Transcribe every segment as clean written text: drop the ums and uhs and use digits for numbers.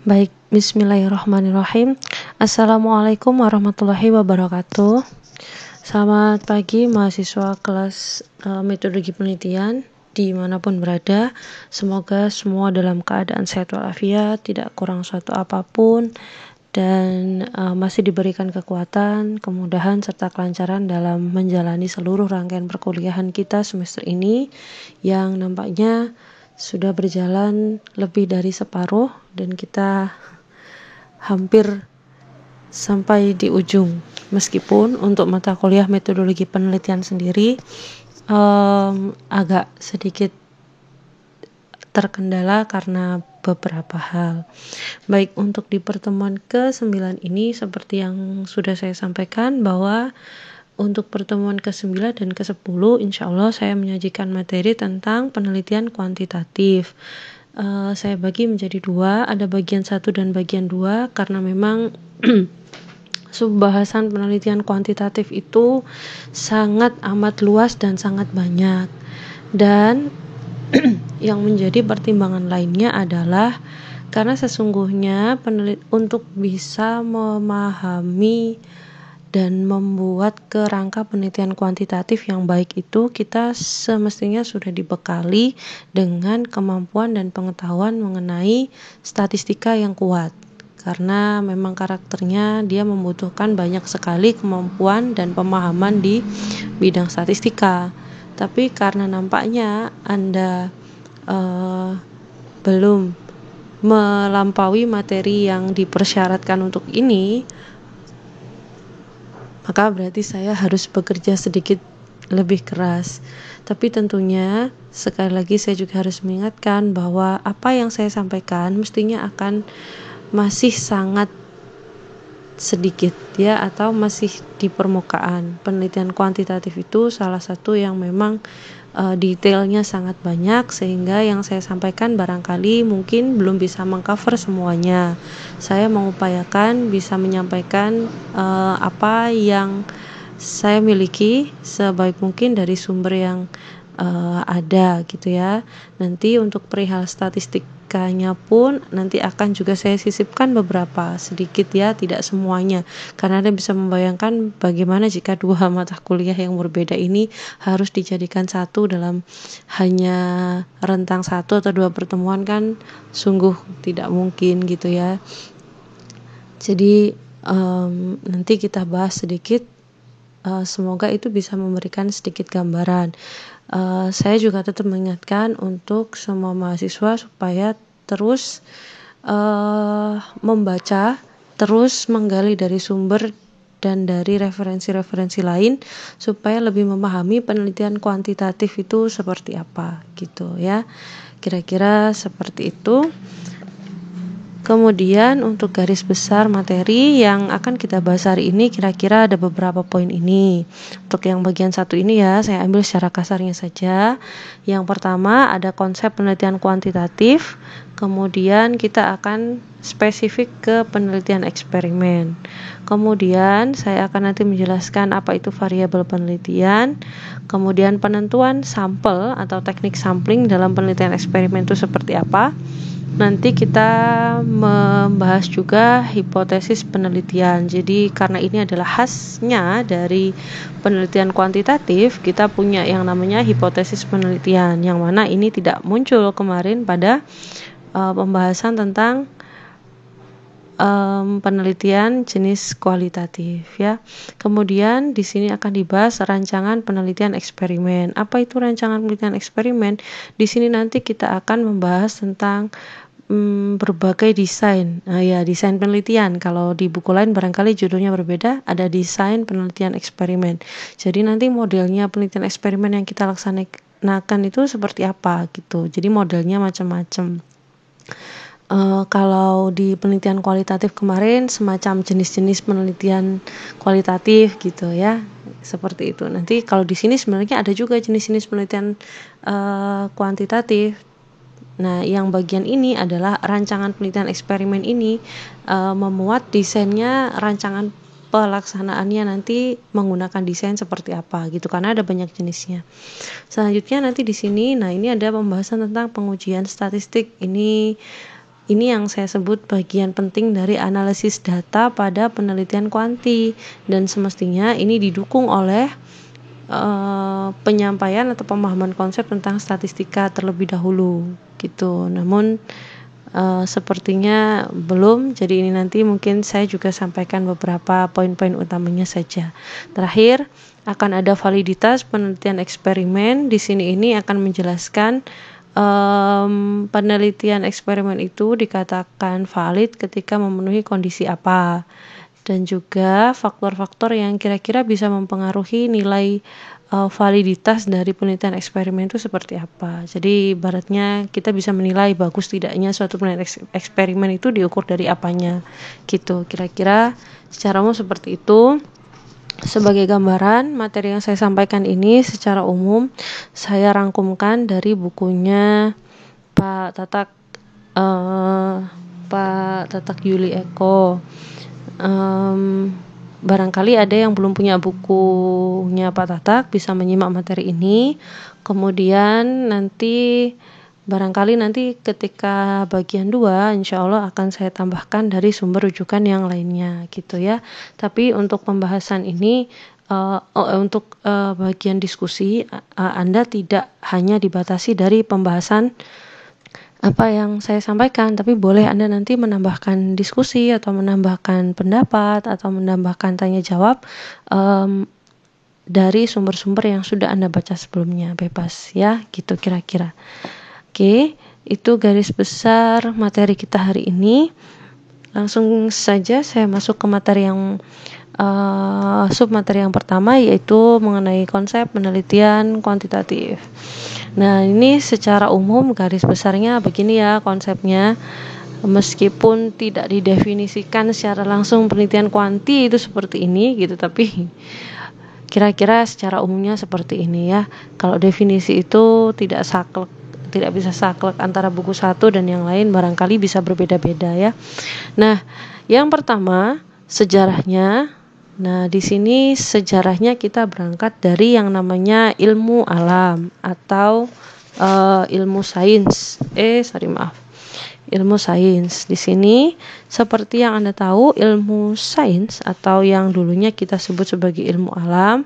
Baik, bismillahirrahmanirrahim. Assalamualaikum warahmatullahi wabarakatuh. Selamat pagi mahasiswa kelas metodologi penelitian dimanapun berada. Semoga semua dalam keadaan sehat walafiat, tidak kurang suatu apapun, dan masih diberikan kekuatan, kemudahan, serta kelancaran dalam menjalani seluruh rangkaian perkuliahan kita semester ini yang nampaknya sudah berjalan lebih dari separuh dan kita hampir sampai di ujung. Meskipun untuk mata kuliah metodologi penelitian sendiri agak sedikit terkendala karena beberapa hal. Baik, untuk di pertemuan ke-9 ini seperti yang sudah saya sampaikan bahwa untuk pertemuan ke-9 dan ke-10 insya Allah saya menyajikan materi tentang penelitian kuantitatif. Saya bagi menjadi dua, ada bagian 1 dan bagian 2 karena memang subbahasan penelitian kuantitatif itu sangat amat luas dan sangat banyak. Dan yang menjadi pertimbangan lainnya adalah karena sesungguhnya untuk bisa memahami dan membuat kerangka penelitian kuantitatif yang baik itu kita semestinya sudah dibekali dengan kemampuan dan pengetahuan mengenai statistika yang kuat, karena memang karakternya dia membutuhkan banyak sekali kemampuan dan pemahaman di bidang statistika. Tapi karena nampaknya Anda belum melampaui materi yang dipersyaratkan untuk ini, maka berarti saya harus bekerja sedikit lebih keras. Tapi tentunya sekali lagi saya juga harus mengingatkan bahwa apa yang saya sampaikan mestinya akan masih sangat sedikit ya, atau masih di permukaan. Penelitian kuantitatif itu salah satu yang memang detailnya sangat banyak, sehingga yang saya sampaikan barangkali mungkin belum bisa mengcover semuanya. Saya mengupayakan bisa menyampaikan apa yang saya miliki sebaik mungkin dari sumber yang ada gitu ya. Nanti untuk perihal statistikanya pun nanti akan juga saya sisipkan beberapa sedikit ya, tidak semuanya, karena Anda bisa membayangkan bagaimana jika dua mata kuliah yang berbeda ini harus dijadikan satu dalam hanya rentang 1 atau 2 pertemuan, kan sungguh tidak mungkin gitu ya. Jadi nanti kita bahas sedikit, semoga itu bisa memberikan sedikit gambaran. Saya juga tetap mengingatkan untuk semua mahasiswa supaya terus membaca, terus menggali dari sumber dan dari referensi-referensi lain supaya lebih memahami penelitian kuantitatif itu seperti apa gitu ya. Kira-kira seperti itu. Kemudian untuk garis besar materi yang akan kita bahas hari ini kira-kira ada beberapa poin ini. Untuk yang bagian 1 ini ya, saya ambil secara kasarnya saja. Yang pertama ada konsep penelitian kuantitatif, kemudian kita akan spesifik ke penelitian eksperimen. Kemudian saya akan nanti menjelaskan apa itu variabel penelitian, kemudian penentuan sampel atau teknik sampling dalam penelitian eksperimen itu seperti apa. Nanti kita membahas juga hipotesis penelitian. Jadi karena ini adalah khasnya dari penelitian kuantitatif, kita punya yang namanya hipotesis penelitian, yang mana ini tidak muncul kemarin pada pembahasan tentang penelitian jenis kualitatif ya. Kemudian di sini akan dibahas rancangan penelitian eksperimen. Apa itu rancangan penelitian eksperimen? Di sini nanti kita akan membahas tentang berbagai desain. Desain penelitian. Kalau di buku lain barangkali judulnya berbeda, ada desain penelitian eksperimen. Jadi nanti modelnya penelitian eksperimen yang kita laksanakan itu seperti apa gitu. Jadi modelnya macam-macam. Kalau di penelitian kualitatif kemarin semacam jenis-jenis penelitian kualitatif gitu ya, seperti itu. Nanti kalau di sini sebenarnya ada juga jenis-jenis penelitian kuantitatif. Nah, yang bagian ini adalah rancangan penelitian eksperimen ini memuat desainnya, rancangan pelaksanaannya nanti menggunakan desain seperti apa gitu, karena ada banyak jenisnya. Selanjutnya nanti di sini, ini ada pembahasan tentang pengujian statistik. Ini Ini yang saya sebut bagian penting dari analisis data pada penelitian kuanti, dan semestinya ini didukung oleh penyampaian atau pemahaman konsep tentang statistika terlebih dahulu gitu. Namun sepertinya belum, jadi ini nanti mungkin saya juga sampaikan beberapa poin-poin utamanya saja. Terakhir, akan ada validitas penelitian eksperimen. Di sini ini akan menjelaskan penelitian eksperimen itu dikatakan valid ketika memenuhi kondisi apa, dan juga faktor-faktor yang kira-kira bisa mempengaruhi nilai validitas dari penelitian eksperimen itu seperti apa. Jadi ibaratnya kita bisa menilai bagus tidaknya suatu penelitian eksperimen itu diukur dari apanya gitu. Kira-kira secara umum seperti itu. Sebagai gambaran, materi yang saya sampaikan ini secara umum saya rangkumkan dari bukunya Pak Tatak Yuli Eko. Barangkali ada yang belum punya bukunya Pak Tatak, bisa menyimak materi ini. Kemudian nanti barangkali ketika bagian 2 insya Allah akan saya tambahkan dari sumber rujukan yang lainnya gitu ya. Tapi untuk pembahasan ini untuk bagian diskusi Anda tidak hanya dibatasi dari pembahasan apa yang saya sampaikan, tapi boleh Anda nanti menambahkan diskusi atau menambahkan pendapat atau menambahkan tanya jawab dari sumber-sumber yang sudah Anda baca sebelumnya, bebas ya, gitu kira-kira. Oke, itu garis besar materi kita hari ini. Langsung saja saya masuk ke materi yang submateri yang pertama, yaitu mengenai konsep penelitian kuantitatif. Nah, ini secara umum garis besarnya begini ya konsepnya. Meskipun tidak didefinisikan secara langsung penelitian kuanti itu seperti ini gitu, tapi kira-kira secara umumnya seperti ini ya. Kalau definisi itu tidak bisa saklek antara buku satu dan yang lain, barangkali bisa berbeda-beda ya. Nah, yang pertama sejarahnya. Nah, di sini sejarahnya kita berangkat dari yang namanya ilmu alam atau ilmu sains. Ilmu sains. Di sini seperti yang Anda tahu, ilmu sains atau yang dulunya kita sebut sebagai ilmu alam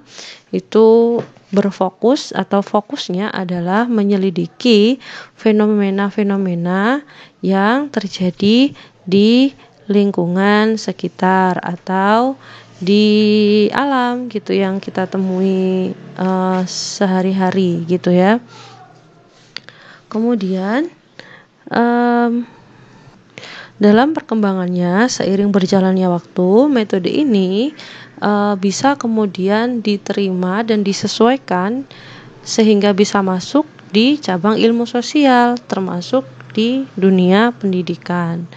itu berfokus atau fokusnya adalah menyelidiki fenomena-fenomena yang terjadi di lingkungan sekitar atau di alam gitu yang kita temui sehari-hari gitu ya. Kemudian dalam perkembangannya seiring berjalannya waktu, metode ini bisa kemudian diterima dan disesuaikan sehingga bisa masuk di cabang ilmu sosial, termasuk di dunia pendidikan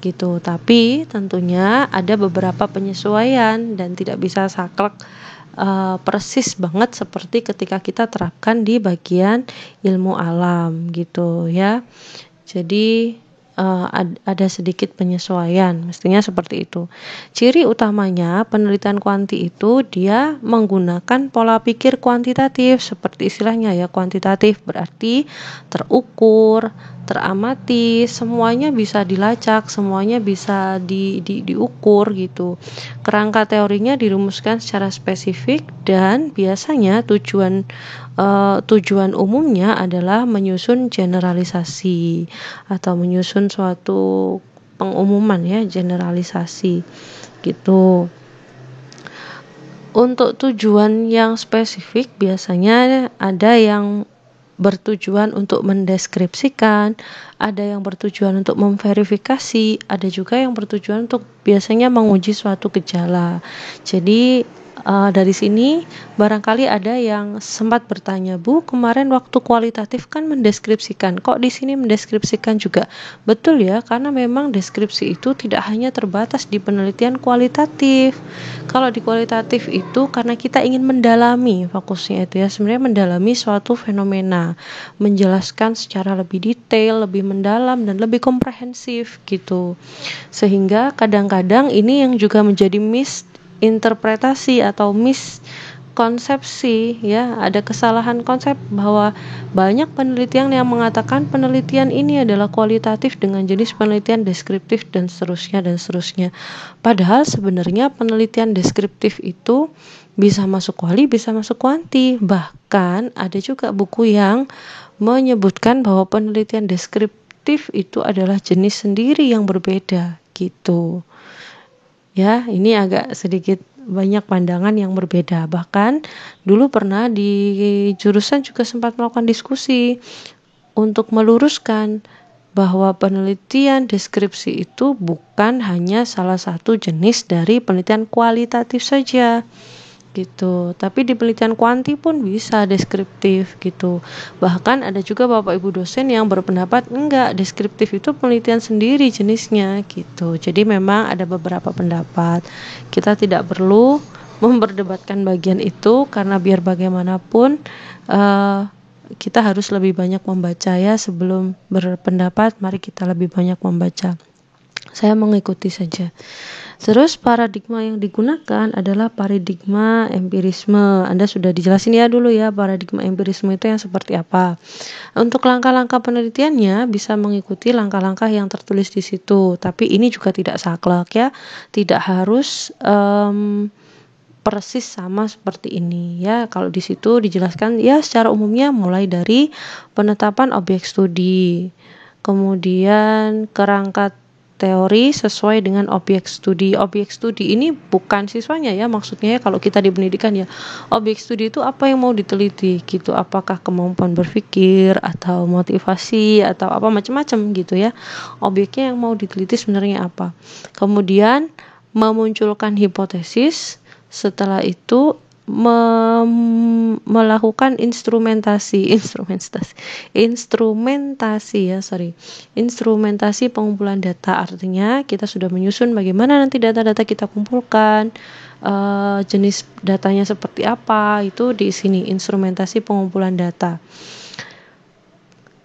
gitu. Tapi tentunya ada beberapa penyesuaian dan tidak bisa saklek persis banget seperti ketika kita terapkan di bagian ilmu alam gitu ya. Jadi ada sedikit penyesuaian, mestinya seperti itu. Ciri utamanya penelitian kuanti itu dia menggunakan pola pikir kuantitatif, seperti istilahnya ya, kuantitatif berarti terukur, teramati, semuanya bisa dilacak, semuanya bisa diukur gitu. Kerangka teorinya dirumuskan secara spesifik dan biasanya tujuan umumnya adalah menyusun generalisasi atau menyusun suatu pengumuman ya, generalisasi gitu. Untuk tujuan yang spesifik biasanya ada yang bertujuan untuk mendeskripsikan, ada yang bertujuan untuk memverifikasi, ada juga yang bertujuan untuk biasanya menguji suatu gejala. Jadi dari sini barangkali ada yang sempat bertanya, Bu, kemarin waktu kualitatif kan mendeskripsikan, kok di sini mendeskripsikan juga? Betul ya, karena memang deskripsi itu tidak hanya terbatas di penelitian kualitatif. Kalau di kualitatif itu karena kita ingin mendalami, fokusnya itu ya sebenarnya mendalami suatu fenomena, menjelaskan secara lebih detail, lebih mendalam dan lebih komprehensif gitu. Sehingga kadang-kadang ini yang juga menjadi misinterpretasi atau konsepsi ya, ada kesalahan konsep bahwa banyak penelitian yang mengatakan penelitian ini adalah kualitatif dengan jenis penelitian deskriptif dan seterusnya dan seterusnya. Padahal sebenarnya penelitian deskriptif itu bisa masuk kuali, bisa masuk kuanti. Bahkan ada juga buku yang menyebutkan bahwa penelitian deskriptif itu adalah jenis sendiri yang berbeda gitu. Ya, ini agak sedikit banyak pandangan yang berbeda. Bahkan dulu pernah di jurusan juga sempat melakukan diskusi untuk meluruskan bahwa penelitian deskripsi itu bukan hanya salah satu jenis dari penelitian kualitatif saja gitu, tapi di penelitian kuanti pun bisa deskriptif gitu. Bahkan ada juga bapak ibu dosen yang berpendapat enggak, deskriptif itu penelitian sendiri jenisnya gitu. Jadi memang ada beberapa pendapat, kita tidak perlu memperdebatkan bagian itu karena biar bagaimanapun kita harus lebih banyak membaca ya. Sebelum berpendapat, mari kita lebih banyak membaca. Saya mengikuti saja. Terus paradigma yang digunakan adalah paradigma empirisme. Anda sudah dijelasin ya dulu ya, paradigma empirisme itu yang seperti apa. Untuk langkah-langkah penelitiannya bisa mengikuti langkah-langkah yang tertulis di situ. Tapi ini juga tidak saklek ya, tidak harus persis sama seperti ini ya. Kalau di situ dijelaskan ya secara umumnya mulai dari penetapan objek studi, kemudian kerangka teori sesuai dengan objek studi. Objek studi ini bukan siswanya ya, maksudnya ya kalau kita di pendidikan ya, objek studi itu apa yang mau diteliti gitu, apakah kemampuan berpikir atau motivasi atau apa macam-macam gitu ya. Objeknya yang mau diteliti sebenarnya apa. Kemudian memunculkan hipotesis, setelah itu melakukan instrumentasi pengumpulan data. Artinya kita sudah menyusun bagaimana nanti data-data kita kumpulkan, jenis datanya seperti apa, itu di sini instrumentasi pengumpulan data.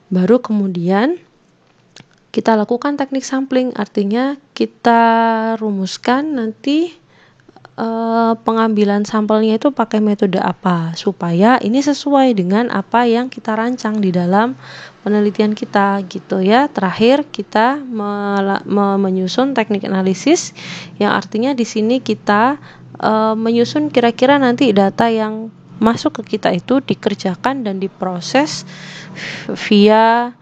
Baru kemudian kita lakukan teknik sampling, artinya kita rumuskan nanti pengambilan sampelnya itu pakai metode apa supaya ini sesuai dengan apa yang kita rancang di dalam penelitian kita gitu ya. Terakhir kita menyusun teknik analisis, yang artinya di sini kita menyusun kira-kira nanti data yang masuk ke kita itu dikerjakan dan diproses via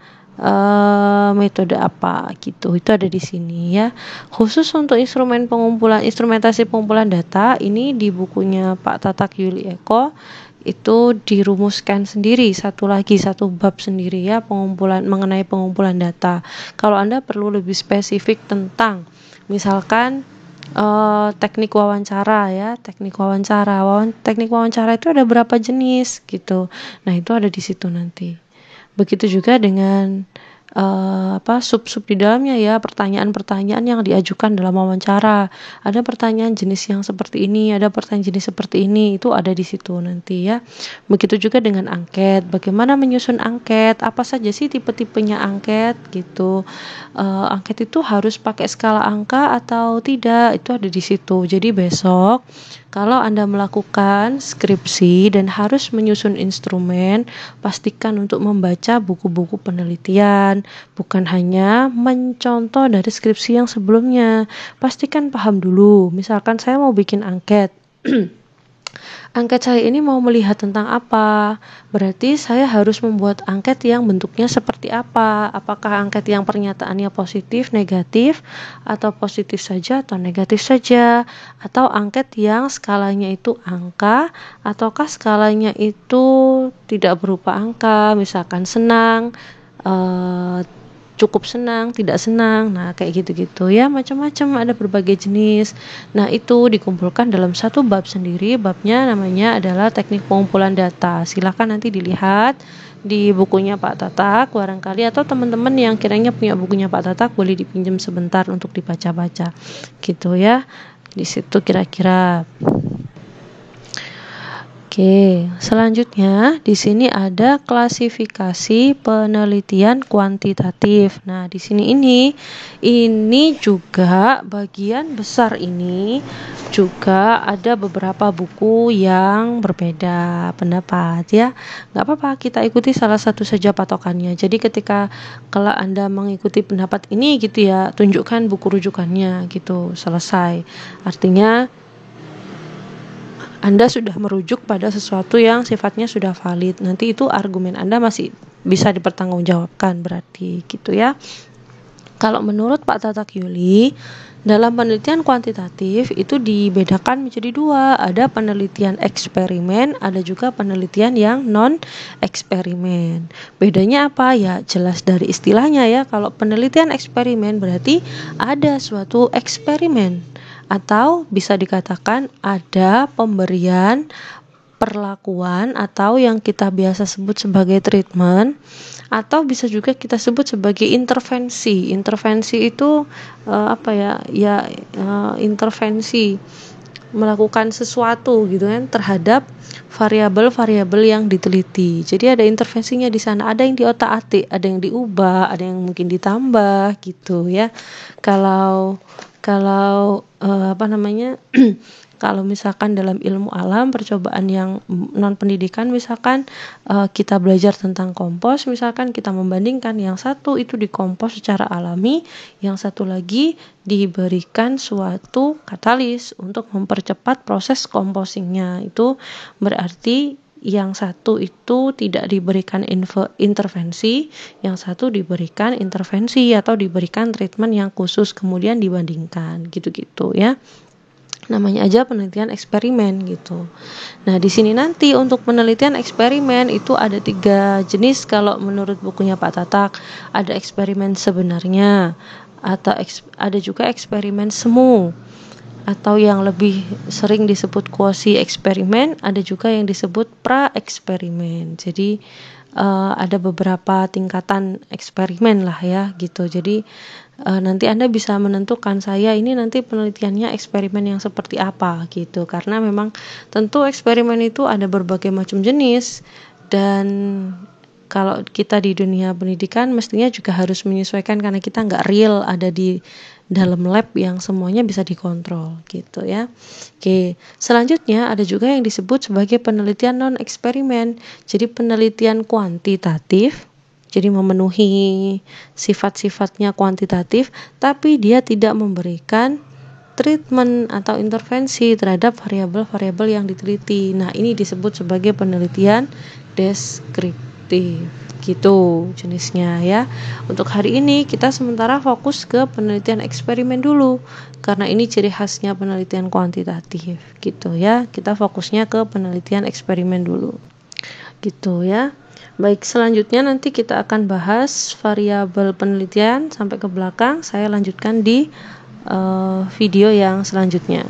metode apa gitu. Itu ada di sini ya. Khusus untuk instrumentasi pengumpulan data, ini di bukunya Pak Tatak Yuli Eko itu dirumuskan sendiri, satu bab sendiri ya, mengenai pengumpulan data. Kalau Anda perlu lebih spesifik tentang misalkan teknik wawancara ya, teknik wawancara itu ada berapa jenis gitu. Nah, itu ada di situ nanti. Begitu juga dengan sub-sub di dalamnya ya, pertanyaan-pertanyaan yang diajukan dalam wawancara. Ada pertanyaan jenis yang seperti ini, ada pertanyaan jenis seperti ini, itu ada di situ nanti ya. Begitu juga dengan angket, bagaimana menyusun angket, apa saja sih tipe-tipenya angket gitu. Angket itu harus pakai skala angka atau tidak, itu ada di situ. Jadi besok kalau Anda melakukan skripsi dan harus menyusun instrumen, pastikan untuk membaca buku-buku penelitian, bukan hanya mencontoh dari skripsi yang sebelumnya. Pastikan paham dulu. Misalkan saya mau bikin angket. Angket saya ini mau melihat tentang apa? Berarti saya harus membuat angket yang bentuknya seperti apa? Apakah angket yang pernyataannya positif, negatif, atau positif saja atau negatif saja? Atau angket yang skalanya itu angka, ataukah skalanya itu tidak berupa angka, misalkan senang, cukup senang, tidak senang, nah kayak gitu-gitu ya, macam-macam, ada berbagai jenis. Nah, itu dikumpulkan dalam satu bab sendiri. Babnya namanya adalah teknik pengumpulan data. Silakan nanti dilihat di bukunya Pak Tatak barangkali, atau teman-teman yang kiranya punya bukunya Pak Tatak boleh dipinjam sebentar untuk dibaca-baca gitu ya. Di situ kira-kira Oke, selanjutnya di sini ada klasifikasi penelitian kuantitatif. Nah, di sini ini juga bagian besar ini juga ada beberapa buku yang berbeda pendapat ya. Nggak apa-apa, kita ikuti salah satu saja patokannya. Jadi ketika kalau Anda mengikuti pendapat ini gitu ya, tunjukkan buku rujukannya gitu, selesai. Artinya Anda sudah merujuk pada sesuatu yang sifatnya sudah valid. Nanti itu argumen Anda masih bisa dipertanggungjawabkan berarti gitu ya. Kalau menurut Pak Tatakyuli, dalam penelitian kuantitatif itu dibedakan menjadi dua. Ada penelitian eksperimen, ada juga penelitian yang non-eksperimen. Bedanya apa? Ya jelas dari istilahnya ya. Kalau penelitian eksperimen berarti ada suatu eksperimen, atau bisa dikatakan ada pemberian perlakuan atau yang kita biasa sebut sebagai treatment, atau bisa juga kita sebut sebagai intervensi. Intervensi itu intervensi melakukan sesuatu gitu kan terhadap variabel-variabel yang diteliti. Jadi ada intervensinya di sana, ada yang diotak-atik, ada yang diubah, ada yang mungkin ditambah gitu ya. Kalau kalau misalkan dalam ilmu alam percobaan yang non pendidikan, misalkan kita belajar tentang kompos, misalkan kita membandingkan yang satu itu dikompos secara alami, yang satu lagi diberikan suatu katalis untuk mempercepat proses komposingnya. Itu berarti yang satu itu tidak diberikan intervensi, yang satu diberikan intervensi atau diberikan treatment yang khusus kemudian dibandingkan gitu-gitu ya. Namanya aja penelitian eksperimen gitu. Nah, di sini nanti untuk penelitian eksperimen itu ada 3 jenis kalau menurut bukunya Pak Tatak. Ada eksperimen sebenarnya, atau ada juga eksperimen semu, atau yang lebih sering disebut quasi eksperimen, ada juga yang disebut pra eksperimen. Jadi ada beberapa tingkatan eksperimen lah ya gitu. Jadi nanti Anda bisa menentukan saya ini nanti penelitiannya eksperimen yang seperti apa gitu, karena memang tentu eksperimen itu ada berbagai macam jenis, dan kalau kita di dunia pendidikan mestinya juga harus menyesuaikan karena kita nggak real ada di dalam lab yang semuanya bisa dikontrol gitu ya. Oke, selanjutnya ada juga yang disebut sebagai penelitian non-eksperimen. Jadi penelitian kuantitatif, jadi memenuhi sifat-sifatnya kuantitatif, tapi dia tidak memberikan treatment atau intervensi terhadap variabel-variabel yang diteliti. Nah, ini disebut sebagai penelitian deskriptif. Gitu jenisnya ya. Untuk hari ini kita sementara fokus ke penelitian eksperimen dulu, karena ini ciri khasnya penelitian kuantitatif gitu ya. Kita fokusnya ke penelitian eksperimen dulu gitu ya. Baik, selanjutnya nanti kita akan bahas variabel penelitian sampai ke belakang. Saya lanjutkan di video yang selanjutnya.